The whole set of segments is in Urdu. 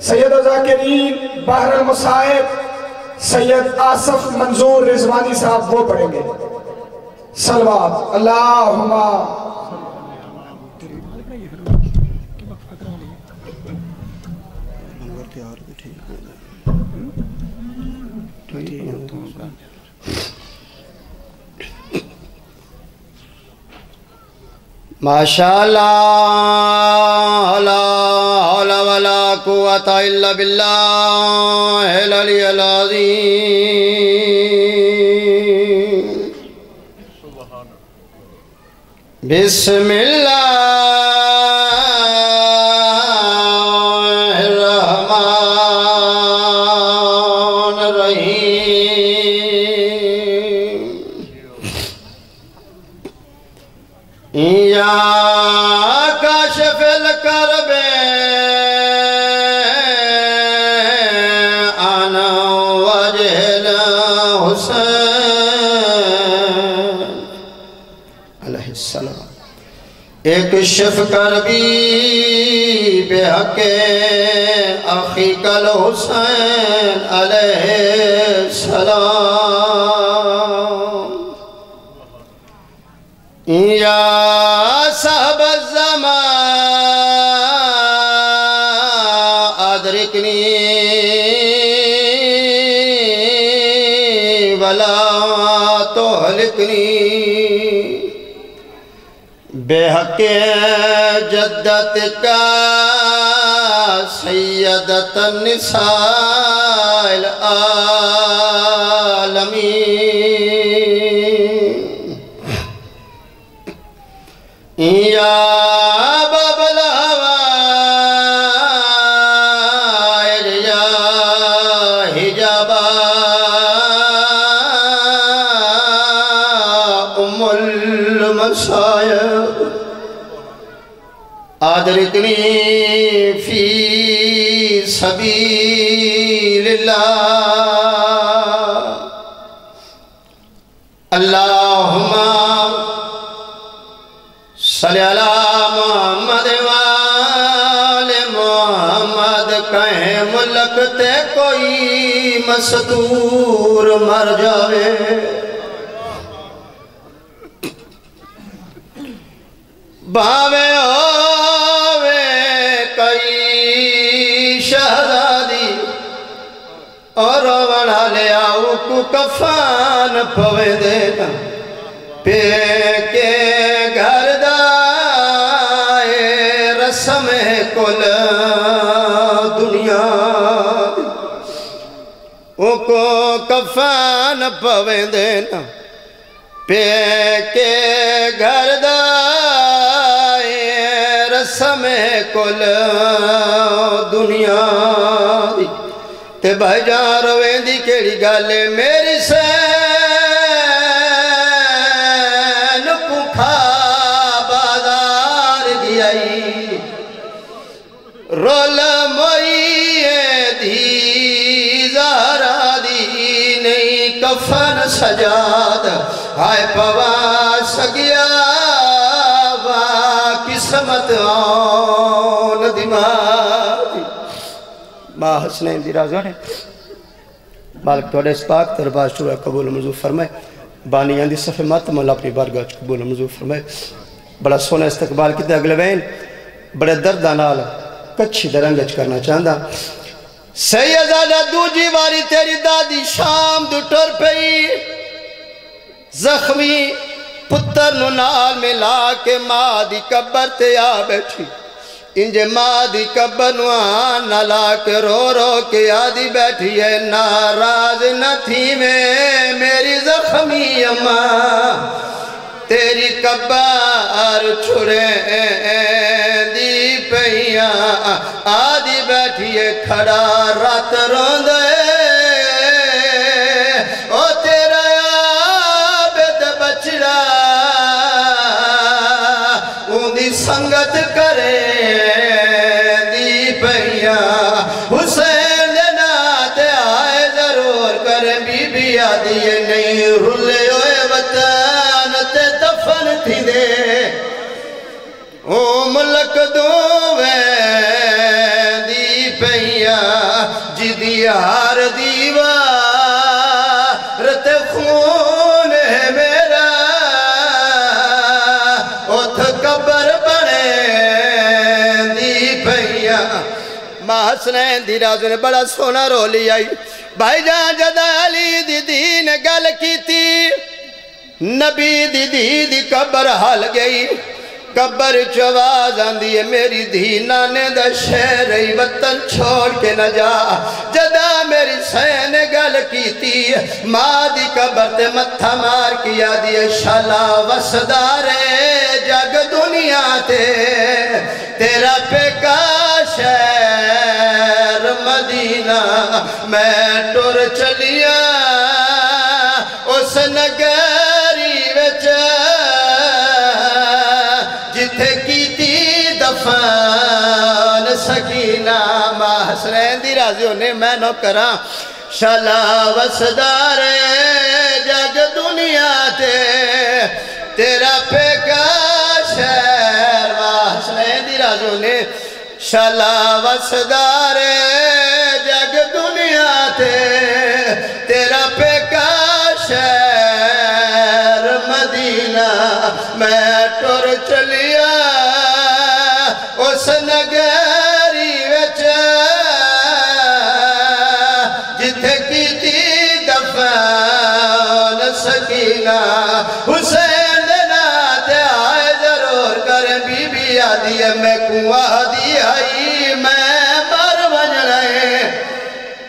سید ذاکرین بحر المصائب سید آصف منظور رضوانی صاحب وہ پڑھیں گے. صلوات اللہم ماشاءاللہ لا حول ولا قوة الا باللہ العلی العظیم. بسم اللہ الرحمن الرحیم. یا کاشف الکرب انا وجہ الحسین علیہ السلام. اکشف کربی بحق اخیک الحسین علیہ السلام. یا صاحب الزمان ادرکنی ولا تہلکنی بحق جدتک سیدت النساء العالمین. یا باب الحوائج یا حجابا ام المصائب ادرکنی فی سبیل اللہ. اللہم صلی اللہ محمد وآل محمد. کہیں ملک تے کوئی مستور مر جاوے باوے ہووے کئی شہزادی اور وڑا لے آؤ کو کفان پوے دینا پہ کے گھر دائے رسم کل دنیا او کو کفان پوے دینا پہ کے گھر دائے رسم کل دنیا تے بھائی جان رویں دی کیڑی گالے میری سین پکھا بازار گیائی رول موئی دی زہرا دی نہیں کفن سجاد ہائے پوا سگیا وا قسمت آن دماغ. ماں حسنین دی رازانے مالک توڑے اس پاک دربار شروع قبول منظور فرمائے. بانیاں دی صفحہ مات مولا اپنی بارگاہ قبول منظور فرمائے. بڑا سونا استقبال کی تے اگلے وین بڑے دردانال کچھی درنگج کرنا چاہندہ. سیدہ دو جیواری تیری دادی شام دو ٹر پئی زخمی پتر نال ملا کے ماں دی قبر تے آ بیٹھی. انجے ماں دی قبر نوان نلا کے رو رو کے آدھی بیٹھی ہے. ناراض نہ تھی میں میری زخمی اماں تیری قبر چھڑے دی پہیاں آدھی بیٹھی ہے کھڑا رات روندے او تیرا عابد بچڑا اندھی سنگت کرے دی پہیاں حسین لینا تے آئے ضرور کریں بی بی آدھی ہے نہیں رلے ہوئے وطن تے دفن تھی دے او ملک دووے دی پہیاں جدی ہار دیوار تے خون ہے میرا اتھ قبر بنے دی پہیا ماں حسنین دی رازو نے بڑا سونا رو لی آئی بھائی جان جدا علی دی دین گل کی تھی نبی دی قبر حل گئی قبر چواز آندی ہے میری دھی نانے دا شہر وطن چھوڑ کے نہ جا جدا میری سین گل کی تھی ماں دی قبر تے متھا مار کیا دیئے شالا وسدارے جگ دنیا تے تیرا پیکا شہر مدینہ میں ٹر چلیا اس نگری وچ جتھے کیتی دفن سکینہ ماں حسنین دی رازیوں نے میں نو کراں شالا وسدارے جگ دنیا تے تیرا پیکا شہر ماں حسنین دی رازیوں نے شالا وسدارے جگ دنیا تے تیرا پیکا شہر مدینہ میں ٹر چلیا اس نگری وچ جتھے کیتی دفن سکینہ حسین دینا تے آئے ضرور کریں بی بی آدھی ہے میں کنواں دی آئی میں مر بجنے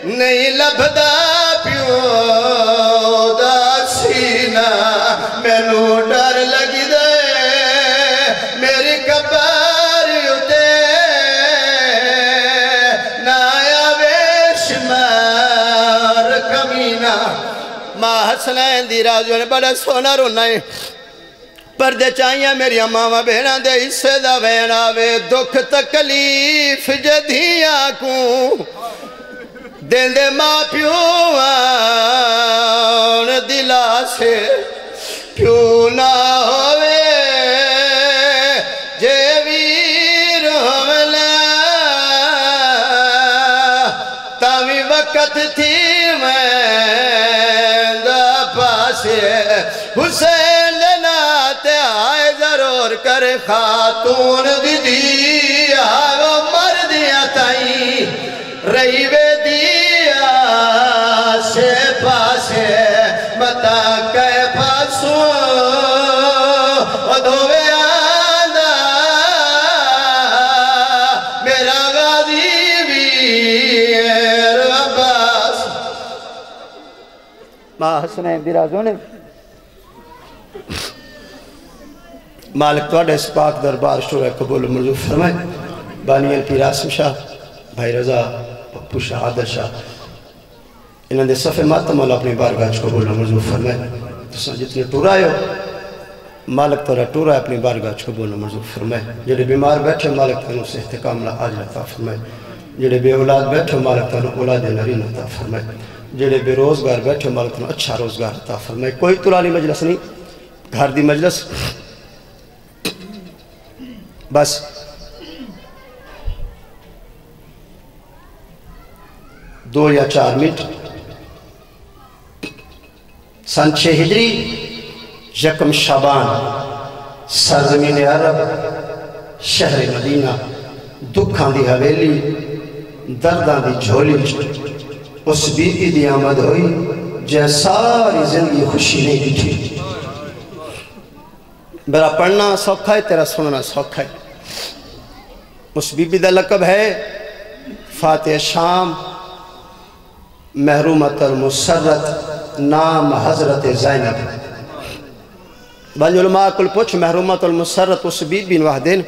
نہیں لبدا پیو دا سینہ میں نو ڈر لگی دے میری قبر اتے نایا ویشمار کمینہ ماں حسنین دی رازو نے بڑا سونا رونا ہے پردے چاہیاں میری ماما بہنہ دے حصے دا وینا وے دکھ تکلیف جدیاں کو دل دے ماں پیوان دلا سے پیو نہ ہوئے جے ویر حملہ تاوی وقت تھی میں دا پاسے حسین لینا تے آئے ضرور کر خاتون دی دیا وہ مردیاں تائی رہی وے دیا سے پاسے بتا کے پاسوں ادھوے آندہ میرا غازی ویر عباس ماں حسنین دی رازوں نے مالک توڑے اس پاک دربار شورہ قبول منظور فرمائے بانی ایل پی راسم شاہ بھائی رضا پپو شاہ عادل شاہ انہوں نے صفحے ماتم اللہ اپنی بارگاہ قبول منظور فرمائے تو جتنے ٹورا ہے مالک توڑا ٹورا ہے اپنی بارگاہ قبول منظور فرمائے جڑے بیمار بیٹھے مالک توڑا سے احتقام لا آج عطا فرمائے جڑے بے اولاد بیٹھے مالک توڑا اولاد نرین عطا فرمائے جڑے بے روزگار بیٹھے مالک توڑا اچھا روزگار عطا فرمائے کوئی طولالی مجلس نہیں گھر دی مجلس بس دو یا چار منٹ سن 6 ہجری یکم شعبان سرزمین عرب شہر مدینہ دکھاں دی حویلی درداں دی جھولی اس بی بی دی آمد ہوئی جے ساری زندگی خوشی نہیں دیٹھی میرا پڑھنا سوکھا ہے تیرا سننا سوکھا ہے اس بی بی دا لقب ہے فاتح شام محرومت المسرت نام حضرت زینب بانج علماء کل پوچھ محرومت المسرت اس بی بی نوحدین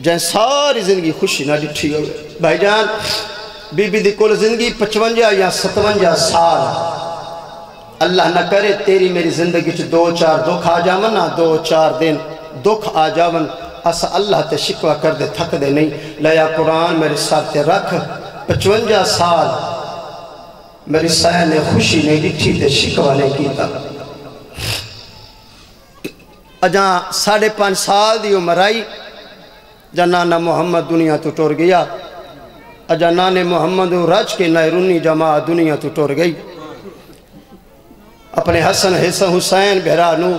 جہاں ساری زندگی خوشی نہ ڈٹھی ہوئے بھائی جان بی بی دی کل زندگی 55 یا 57 سال اللہ نہ کرے تیری میری زندگی 2-4 دکھ آ جاون نا 2-4 دن دکھ آ جاون اسا اللہ تے شکوہ کر دے تھک دے نہیں لیا قرآن میرے ساتھ رکھ 55 سال میری سائن نے خوشی نہیں ڈٹھی تے شکوہ نہیں کیتا اجاں 5.5 سال دی عمر آئی جنانا محمد دنیا تو ٹور گیا اجا نانے محمد رج کے نیرونی جماعت دنیا تو ٹور گئی اپنے حسن حسین بہرانو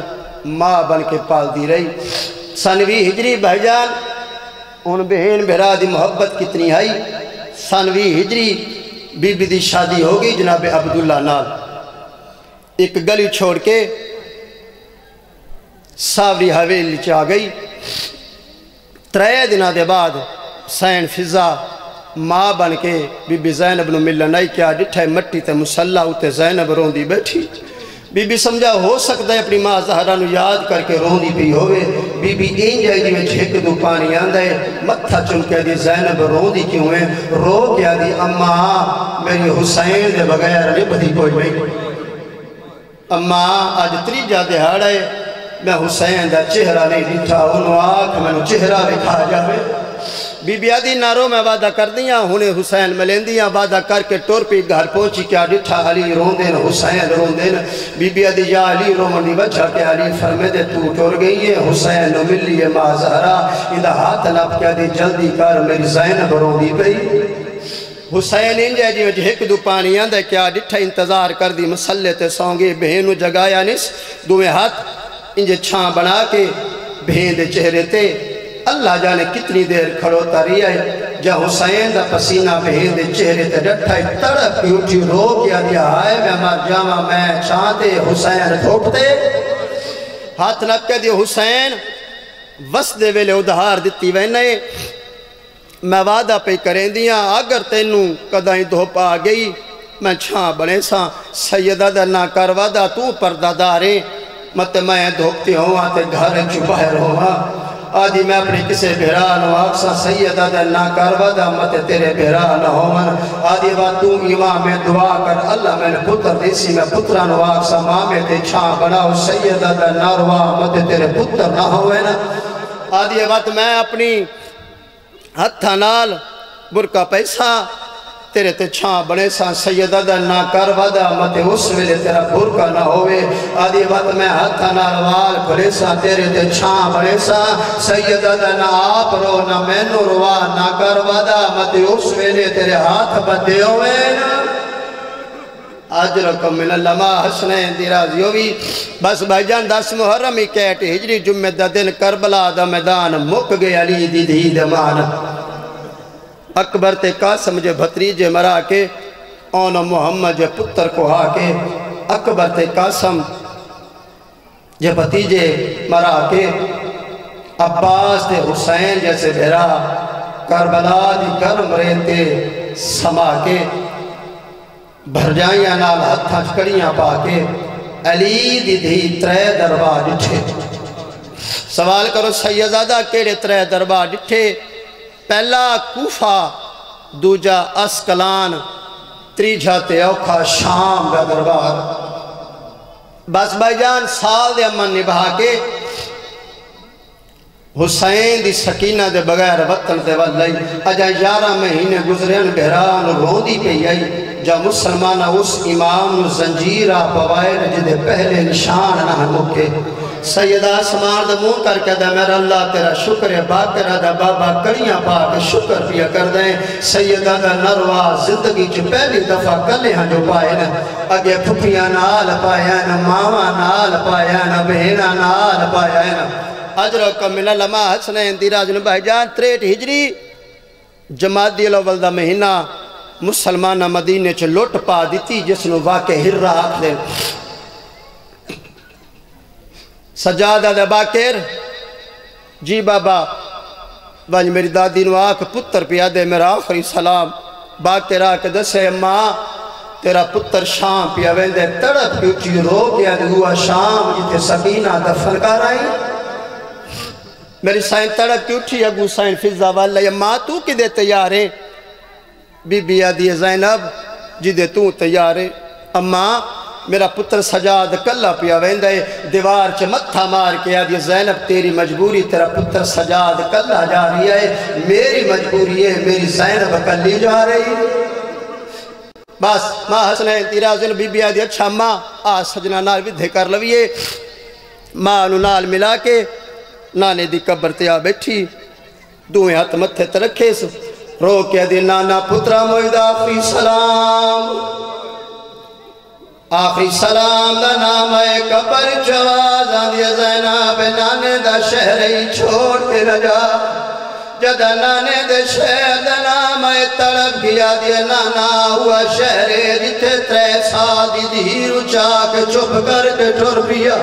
ماں بن کے پال دی رہی سنوی ہجری بھائی جان ان بہن بہرا دی محبت کتنی آئی سنوی ہجری بی بی دی شادی ہوگی جناب عبداللہ نال ایک گلی چھوڑ کے ساوری حویلی چاہ گئی 3 دنہ دے بعد حسین فضا ماں بن کے بی بی زینب نو ملن آئی کیا ڈٹھے مٹی تے مسلح ہوتے زینب رون دی بیٹھی بی بی سمجھا ہو سکتا ہے اپنی ماں زہرہ نو یاد کر کے رون دی پی ہوئے بی بی این جائے جی میں جھک دو پانی آندہ ہے متھا چمکہ دی زینب رون دی کیوں ہے رو کیا دی اماں میری حسین دے بغیر نبھتی کوئی نہیں اماں آج 3 دہاڑ ہے میں حسین دا چہرہ نہیں ڈٹھا انہوں آکھ میں چہرہ بکھا جاوے بی بی آدھی نارو میں وعدہ کر دیا ہنے حسین ملین دیا وعدہ کر کے ٹور پی گھر پہنچی کیا ڈٹھا علی رون دین حسین رون دین بی بی آدھی یا علی رومن دی وجہ کہ علی فرمے دے تو ٹور گئی ہے حسین نو ملی ہے ماں زہرہ اندہ ہاتھ لپ کیا دی جلدی کر میری زینب رون دی پئی حسین انجے جی وجہ ایک دو پانی آندھے کیا ڈٹھا انتظار کر دی مسلح تے سونگی بہنو جگایا نس دوے ہاتھ انجے چھاں بنا کے بہن دے چہرے تے اللہ جانے کتنی دیر کھڑوتا رہی ہے جا حسین دا پسینہ بہن دے چہرے تے ڈٹھا تڑپ کی اٹھی رو کیا دیا آئے میں مار جاما میں چاہتے حسین تھوپتے ہاتھ نپ کے دیا حسین وس دے ویلے ادھار دیتی وینے میں وعدہ پہ کریں دیا اگر تینوں قدائیں دھوپ آ گئی میں چھاں بنے سا سیدہ دا نہ کر وعدہ تو پردہ دارے مت میں دھوپتی ہوں آتے گھر چپاہر ہوں آدھی میں اپنی کسے بہران ہوں آکسا سیدہ دا نہ کر وعدہ مت تیرے بہران ہوں آدھی بات تو امام میں دعا کر اللہ میں نے پتر دیسی میں پتران ہوں آکسا ماں میں تے چھاں بناؤ سیدہ دا نہ روا مت تیرے پتر نہ ہوئے نا آدھی بات میں اپنی ہتھا نال برکا پیسہ تیرے تے چھاں بنے سا سیدہ دا نہ کر وعدہ مت اس ویلے تیرا برکا نہ ہوئے آدھی وقت میں ہتھا نال وال کھلے سا تیرے تے چھاں بنے سا سیدہ دا نہ آپ رو نہ میں نو روا نہ کر وعدہ مت اس ویلے تیرے ہاتھ بدے ہوئے نا اجرکم من اللہ ما حسنین دی راضیو بھی بس بھائی جان 10 محرم ہی کہتے ہجری جمعہ دا دن کربلا دا میدان مک گئے علی دی دی دمان اکبر تے قاسم جے بھتریجے مرا کے اون محمد جے پتر کو ہا کے اکبر تے قاسم جے بھتیجے مرا کے عباس تے حسین جیسے بھیرا کربلا دی گرم رہتے سما کے بھر جائیاں نال ہتھاں چکڑیاں پا کے علی دی دھی 3 دربار ڈٹھے سوال کرو سیدزادہ کیڑے 3 دربار ڈٹھے پہلا کوفہ دوجا اسکلان تریجھا تے اوکھا شام کا دربار بس بھائی جان سال دے امن نبھا کے حسین دی سکینہ دے بغیر وطن دے واللہی اجا 11 مہینے گزرین بہران روندی پہ آئی جا مسلمانہ اس امام نو زنجیرہ پوائن جدے پہلے نشان نہ مکے سیدہ اسمان دا مون کر کے دا میرا اللہ تیرا شکر ہے باقرہ دا بابا کڑیاں پاک شکر پیا کر دیں سیدہ دا نروا زندگی چھ پہلی دفعہ کلے ہاں جو پائے نا اگے پھپیاں نال پایا نا ماما نال پایا نا بہنا نال پایا نا اجرکم من اللہ ما حسنین دی راجن بھائی جان 63 ہجری جمادی الاول دا مہینہ مسلمانہ مدینے چھ لوٹ پا دیتی جس نو واقع ہرہ آکھ دیں سجادہ دے باکر جی بابا وانج میری دادی نو آکھ پتر پیا دے میرا آخری سلام باکر آکھ دسے ماں تیرا پتر شام پیا ویندے تڑپ کی اٹھی رو کیا دے ہوا شام جتے سکینہ دفن کر آئی میری سائن تڑپ کی اٹھی اگو سائن فضا والا یا ماں تو کی دے تیارے بی بی آدھی زینب جی دے تو تیارے اماں میرا پتر سجاد کلہ پیا ویندہ ہے دیوار چھ متھا مار کے آدھی زینب تیری مجبوری تیرا پتر سجاد کلہ جا رہی ہے میری مجبوری ہے میری زینب کلی جا رہی بس ماں حسنین تیرازن بی بی آدھی اچھا ماں آج سجنہ نال ودھے کر لویے ماں انہوں نال ملا کے نانے دی قبر تیا بیٹھی دوئیں ہاتھ متھے ترکھے رو کے دی نانا پترا موید آخری سلام دا نام ہے قبر چواز آن دیا زینب نانے دا شہری چھوڑ کے رجا جدا نانے دے شہر دا نام ہے تڑپ گیا دیا نانا ہوا شہرے جتے 3 سال دی دھیر اچاک چپ کر کے ٹھور پیا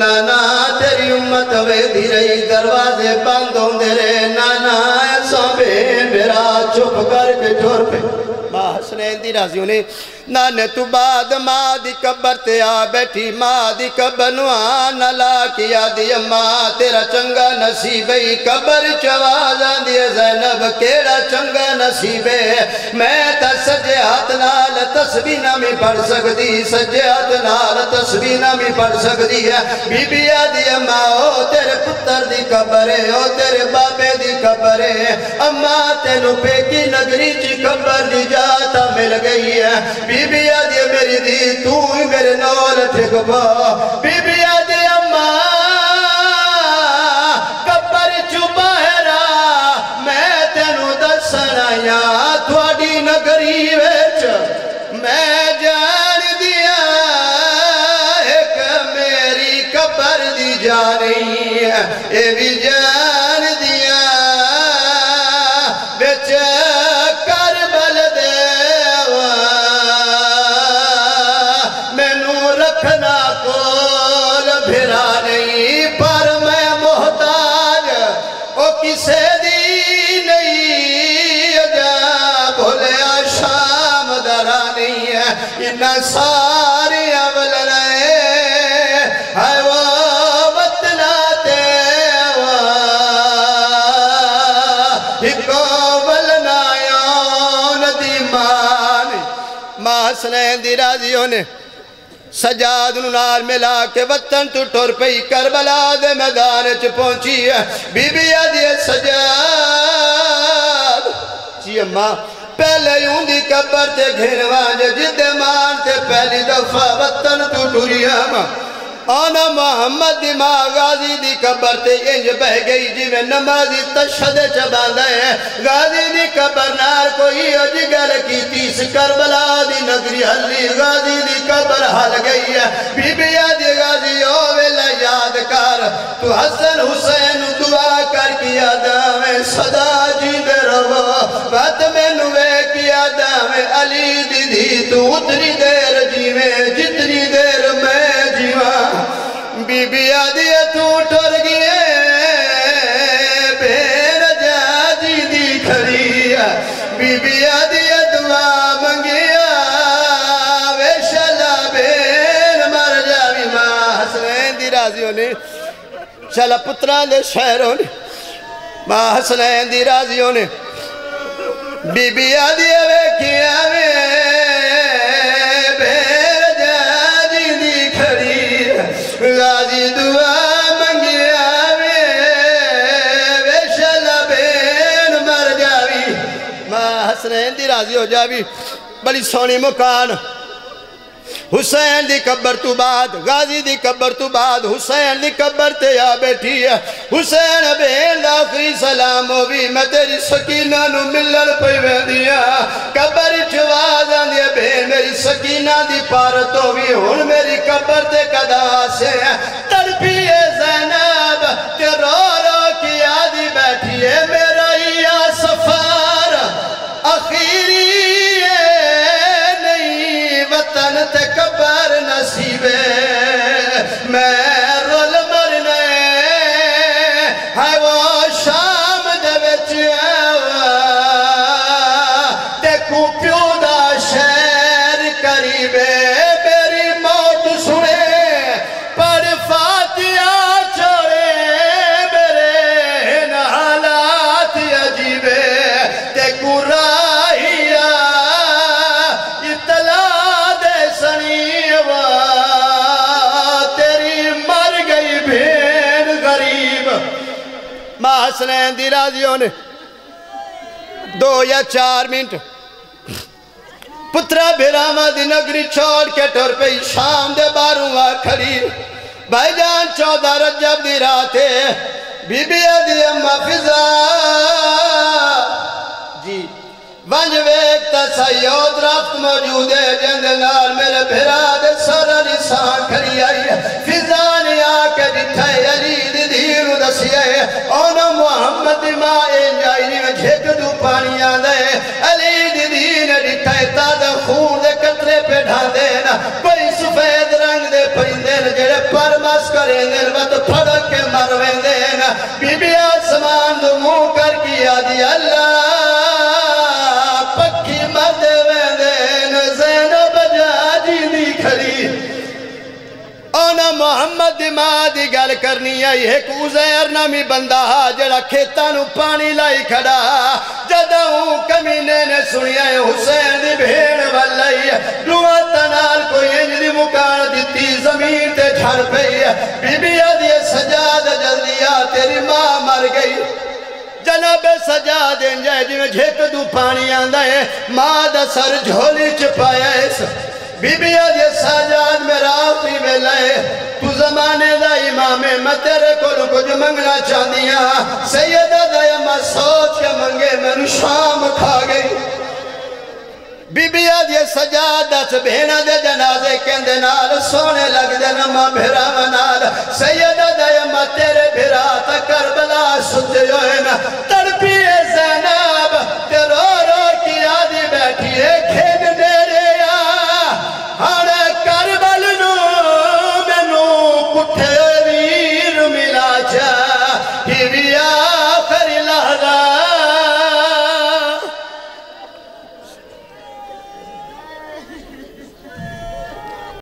نانا تیری امت ویدی رہی دروازے بند ہوں دے رہے نانا ایسا بے میرا چپ کر کے ٹھور پہ ماں حسنین دی رازیوں نے نانے تو بعد ماں دی قبر تے آ بیٹھی ماں دی قبر نوان نلا کیا دی اماں تیرا چنگا نصیبی قبر چوازان دی زینب کیڑا چنگا نصیبے میں تا سجے ہاتھ نال تسبیح نہ میں پڑھ سکتی سجے ہاتھ نال تسبیح نہ میں پڑھ سکتی ہے بی بی آدھی اماں او تیرے پتر دی قبر ہے او تیرے بابے دی قبر ہے اماں تینو پیکی نگری چی قبر دی جاتا مل گئی ہے بی بی آدھی میری دی تو ہی میرے نول ٹھک پا بی بی آدھی اماں قبر چوبا ہے را میں تینو دسنا یا تھوڑی نگری ویچ میں جان دیا ایک میری قبر دی جانی ہے اے بھی جان دیا بیچ کربل دیوا میں نو رکھنا کول بھرا نہیں پر میں محتاج او کسے دی نہیں اجا بھولے شام درا نہیں ہے انہا ساری اول رہے ہے وہ وطنا تیوا ہکو ولنایون دی مانی ماں حسنین دی رازیوں نے سجاد نال ملا کے وطن تو ٹور پئی کربلا دے میدان چ پہنچی ہے بی بی آدھی سجاد جی اماں پہلے یوں دی قبر تے گھنوان جد مان تے پہلی دفعہ وطن تو ٹوری ہم آنا محمد دی ماں غازی دی قبر تے انج بہ گئی جی میں نمازی تشہد چبان دے غازی دی قبر نار کوئی اجگل کی تیس کربلا دی نگری حلی غازی دی قبر حل گئی ہے بی بی آدھی غازی اوویلا یاد کر تو حسن حسین دعا کر کیا دامیں صدا جی دے رہو بات میں نوے کیا دامیں علی دی دی تو اتنی دیر جیویں جتنی دیر میں جیویں بی بی آدھی تو ٹر گئے بیر جاجی دی کھڑی بی بی آدھی دعا منگیا ویشلا بیر مر جاوی ماں حسنین دی رازیوں نے شلا پتران دے شہروں نے ماں حسنین دی رازیوں نے بی بی آدھی ویکھیا بیر جاجی دی کھڑی غازی دعا منگیا ویشلا بین مر جاوی ماں حسنین دی راضی ہو جاوی بڑی سونی مکان حسین دی قبر تو بعد غازی دی قبر تو بعد حسین دی قبر تے آ بیٹھی ہے حسین بین آخری سلام ہوئی میں تیری سکینہ نو ملن پہ ویدیا قبر چواز آندیا بین میری سکینہ دی پارت ہوئی ہون میری قبر تے قدا سے تڑپی زینب تے رو رو کی آدھی بیٹھی ہے میرا یا سفار اخیری وطن تے قبر نصیبے میں رول مرنے ہے وہ شام دے وچ تے کو پیو دا شہر قریبے میری موت سنے پر فاتحہ چھوڑے میرے حالات عجیبے تے کو راہیا ماں حسنین دی رازیوں نے 2 یا 4 منٹ پترہ بھراما دی نگری چھوڑ کے ٹور پہ شام دے باروںا کھڑی بھائی جان 14 رجب دی راتے بی بی آدھی اممہ فضا جی ونج ویکتا سیو درخت موجود ہے جند نال میرے بھرا دے سر علی سان کھڑی آئی فضانی آکے ڈٹھائے علی دی دھیرو دسی آئے اونا محمد ماں انجائی میں جھک دو پانی آدھے علی دی دھیر ڈٹھائے تازہ خون دے قطرے پہ ڈھا دینا کوئی سفید رنگ دے پرندے جڑے پرمس کریں دے وقت پھڑک کے مرویں دینا بی بی آسمان دو منہ کر کیا دی اللہ محمد ماں دی گل کرنی آئی ایک عزیر نامی بندہ جڑا کھیتانو پانی لائی کھڑا جدہوں کمینے نے سنی آئے حسین دی بھیڑ والائی دعا تنال کوئی انجلی مکان دیتی زمین تے جھڑ پئی بی بی آدھی سجاد جلدی آ تیری ماں مر گئی جناب سجاد انجائے جی میں جھیک دو پانی آندہ ہے ماں دا سر جھولی چپایا اس بی بی آدھی سجاد میرا آفری میں لائے تو زمانے دا امام میں تیرے کو کچھ منگنا چاندیاں سیدہ دا میں سوچ کے منگے میں شام کھا گئی بی بی آدھی سجاد دا بھینا دے جنازے کہندے نال سونے لگ دے نما بھرا منال سیدہ دا میں تیرے بھرا تک